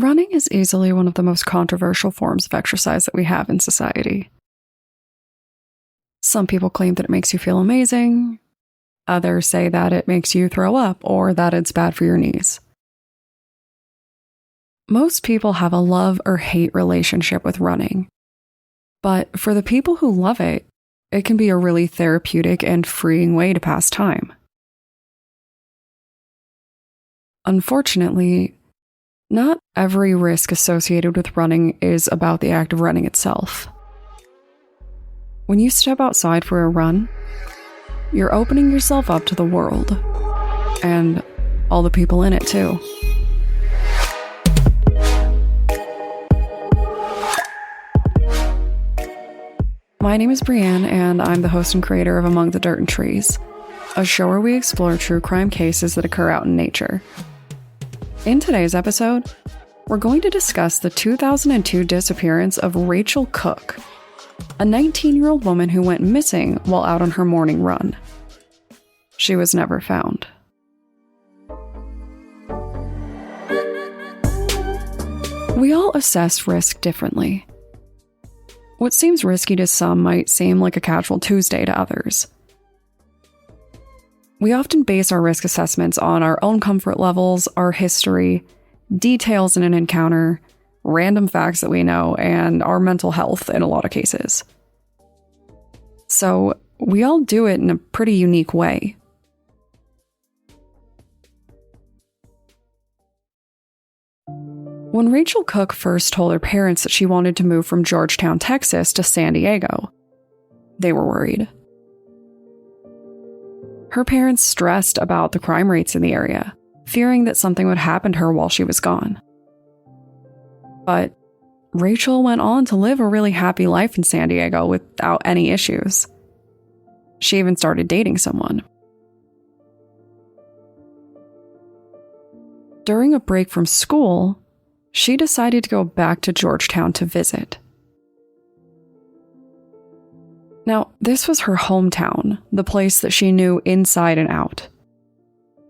Running is easily one of the most controversial forms of exercise that we have in society. Some people claim that it makes you feel amazing. Others say that it makes you throw up or that it's bad for your knees. Most people have a love or hate relationship with running. But for the people who love it, it can be a really therapeutic and freeing way to pass time. Unfortunately, not every risk associated with running is about the act of running itself. When you step outside for a run, you're opening yourself up to the world, and all the people in it too. My name is Brienne, and I'm the host and creator of Among the Dirt and Trees, a show where we explore true crime cases that occur out in nature. In today's episode, we're going to discuss the 2002 disappearance of Rachel Cooke, a 19-year-old woman who went missing while out on her morning run. She was never found. We all assess risk differently. What seems risky to some might seem like a casual Tuesday to others. We often base our risk assessments on our own comfort levels, our history, details in an encounter, random facts that we know, and our mental health in a lot of cases. So, we all do it in a pretty unique way. When Rachel Cooke first told her parents that she wanted to move from Georgetown, Texas to San Diego, they were worried. Her parents stressed about the crime rates in the area, fearing that something would happen to her while she was gone. But Rachel went on to live a really happy life in San Diego without any issues. She even started dating someone. During a break from school, she decided to go back to Georgetown to visit. Now, this was her hometown, the place that she knew inside and out.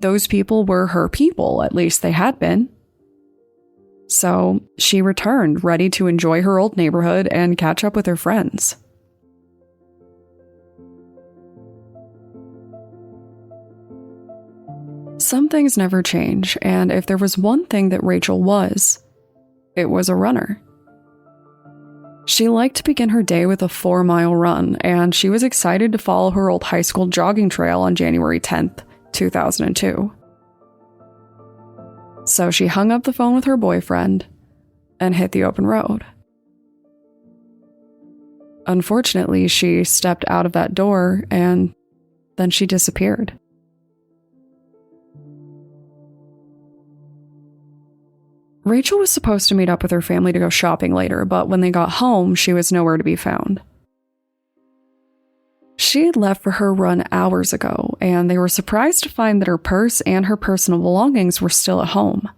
Those people were her people, at least they had been. So, she returned, ready to enjoy her old neighborhood and catch up with her friends. Some things never change, and if there was one thing that Rachel was, it was a runner. She liked to begin her day with a 4-mile run, and she was excited to follow her old high school jogging trail on January 10th, 2002. So she hung up the phone with her boyfriend and hit the open road. Unfortunately, she stepped out of that door and then she disappeared. Rachel was supposed to meet up with her family to go shopping later, but when they got home, she was nowhere to be found. She had left for her run hours ago, and they were surprised to find that her purse and her personal belongings were still at home.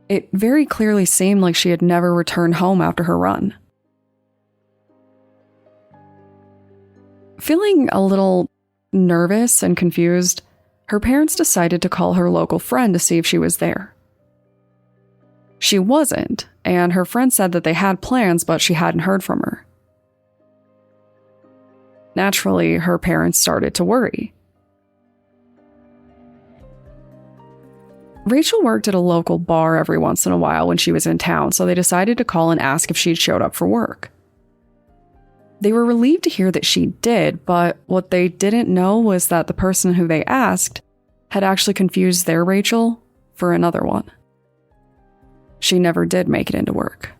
It very clearly seemed like she had never returned home after her run. Feeling a little nervous and confused, her parents decided to call her local friend to see if she was there. She wasn't, and her friend said that they had plans, but she hadn't heard from her. Naturally, her parents started to worry. Rachel worked at a local bar every once in a while when she was in town, so they decided to call and ask if she'd showed up for work. They were relieved to hear that she did, but what they didn't know was that the person who they asked had actually confused their Rachel for another one. She never did make it into work.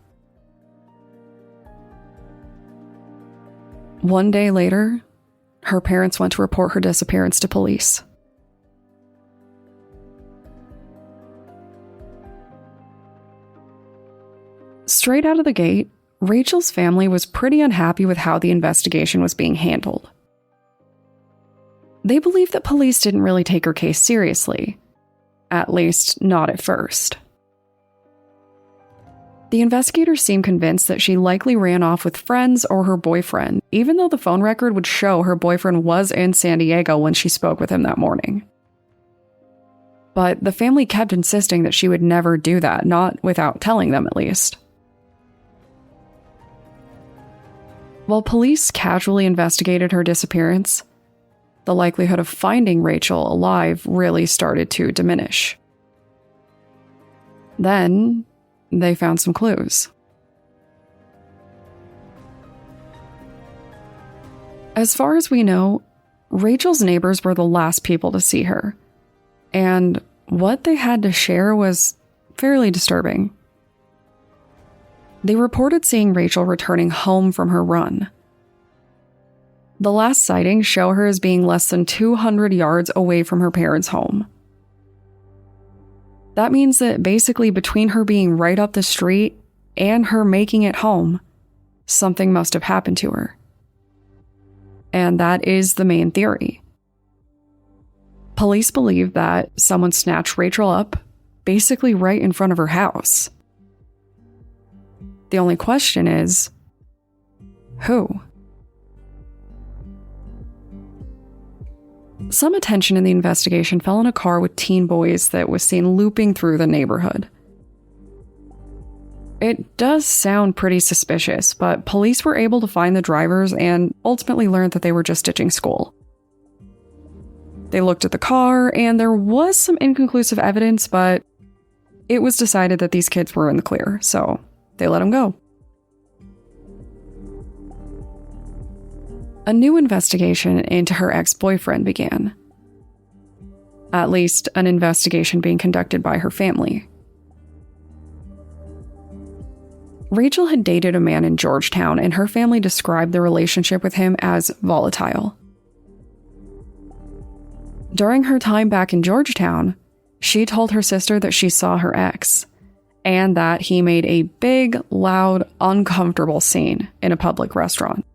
One day later, her parents went to report her disappearance to police. Straight out of the gate, Rachel's family was pretty unhappy with how the investigation was being handled. They believed that police didn't really take her case seriously, at least not at first. The investigators seemed convinced that she likely ran off with friends or her boyfriend, even though the phone record would show her boyfriend was in San Diego when she spoke with him that morning. But the family kept insisting that she would never do that, not without telling them at least. While police casually investigated her disappearance, the likelihood of finding Rachel alive really started to diminish. Then, they found some clues. As far as we know, Rachel's neighbors were the last people to see her, and what they had to share was fairly disturbing. They reported seeing Rachel returning home from her run. The last sightings show her as being less than 200 yards away from her parents' home. That means that basically between her being right up the street and her making it home, something must have happened to her. And that is the main theory. Police believe that someone snatched Rachel up, basically right in front of her house. The only question is, who? Some attention in the investigation fell on a car with teen boys that was seen looping through the neighborhood. It does sound pretty suspicious, but police were able to find the drivers and ultimately learned that they were just ditching school. They looked at the car, and there was some inconclusive evidence, but it was decided that these kids were in the clear, so they let them go. A new investigation into her ex-boyfriend began. At least, an investigation being conducted by her family. Rachel had dated a man in Georgetown, and her family described the relationship with him as volatile. During her time back in Georgetown, she told her sister that she saw her ex, and that he made a big, loud, uncomfortable scene in a public restaurant.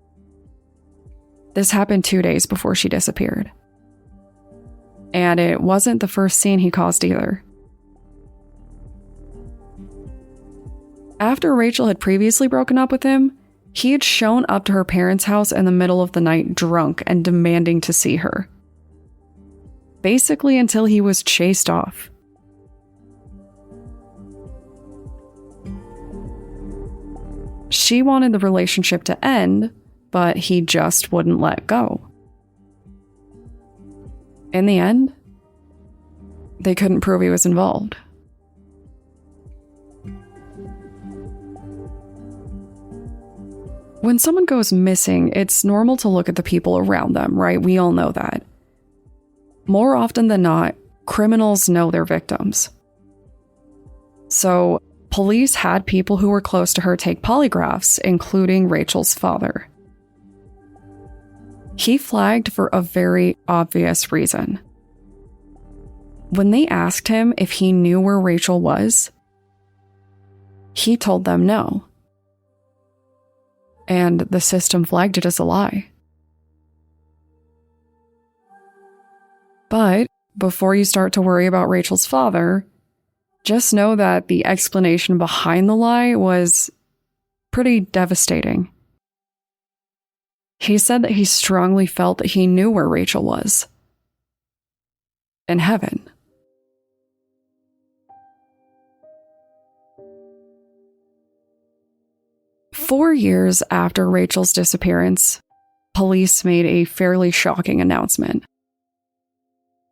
This happened 2 days before she disappeared. And it wasn't the first scene he caused either. After Rachel had previously broken up with him, he had shown up to her parents' house in the middle of the night drunk and demanding to see her. Basically until he was chased off. She wanted the relationship to end, but he just wouldn't let go. In the end, they couldn't prove he was involved. When someone goes missing, it's normal to look at the people around them, right? We all know that. More often than not, criminals know their victims. So, police had people who were close to her take polygraphs, including Rachel's father. He flagged for a very obvious reason. When they asked him if he knew where Rachel was, he told them no. And the system flagged it as a lie. But before you start to worry about Rachel's father, just know that the explanation behind the lie was pretty devastating. He said that he strongly felt that he knew where Rachel was. In heaven. Four years after Rachel's disappearance, police made a fairly shocking announcement.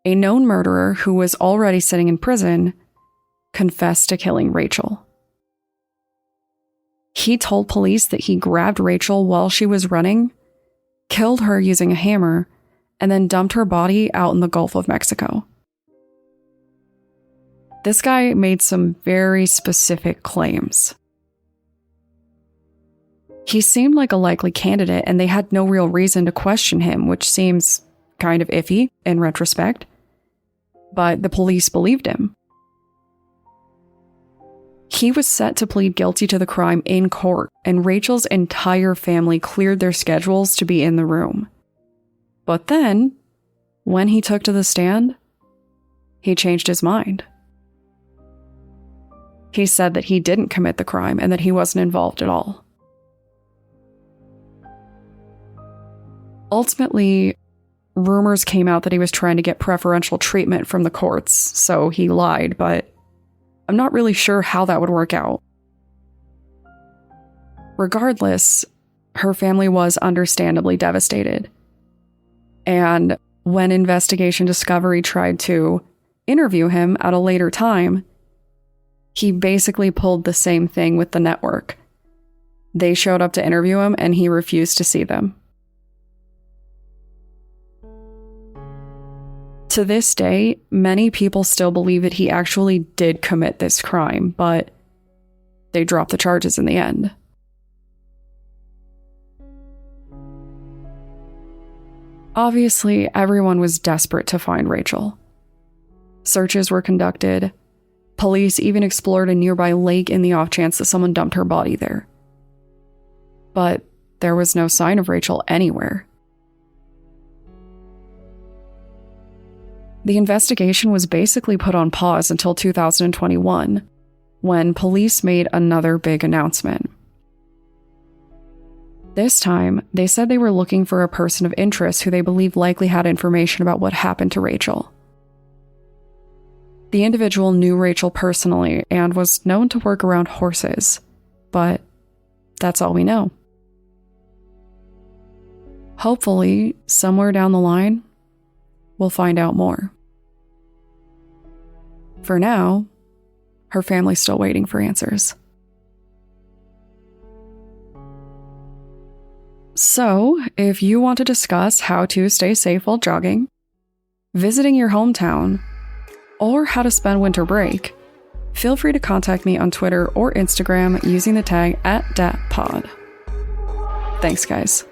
A known murderer who was already sitting in prison confessed to killing Rachel. He told police that he grabbed Rachel while she was running, killed her using a hammer, and then dumped her body out in the Gulf of Mexico. This guy made some very specific claims. He seemed like a likely candidate, and they had no real reason to question him, which seems kind of iffy in retrospect. But the police believed him. He was set to plead guilty to the crime in court, and Rachel's entire family cleared their schedules to be in the room. But then, when he took to the stand, he changed his mind. He said that he didn't commit the crime and that he wasn't involved at all. Ultimately, rumors came out that he was trying to get preferential treatment from the courts, so he lied, but I'm not really sure how that would work out. Regardless, her family was understandably devastated. And when Investigation Discovery tried to interview him at a later time, he basically pulled the same thing with the network. They showed up to interview him and he refused to see them. To this day, many people still believe that he actually did commit this crime, but they dropped the charges in the end. Obviously, everyone was desperate to find Rachel. Searches were conducted. Police even explored a nearby lake in the off chance that someone dumped her body there. But there was no sign of Rachel anywhere. The investigation was basically put on pause until 2021, when police made another big announcement. This time, they said they were looking for a person of interest who they believed likely had information about what happened to Rachel. The individual knew Rachel personally and was known to work around horses, but that's all we know. Hopefully, somewhere down the line, we'll find out more. For now, her family's still waiting for answers. So, if you want to discuss how to stay safe while jogging, visiting your hometown, or how to spend winter break, feel free to contact me on Twitter or Instagram using the tag @datpod. Thanks, guys.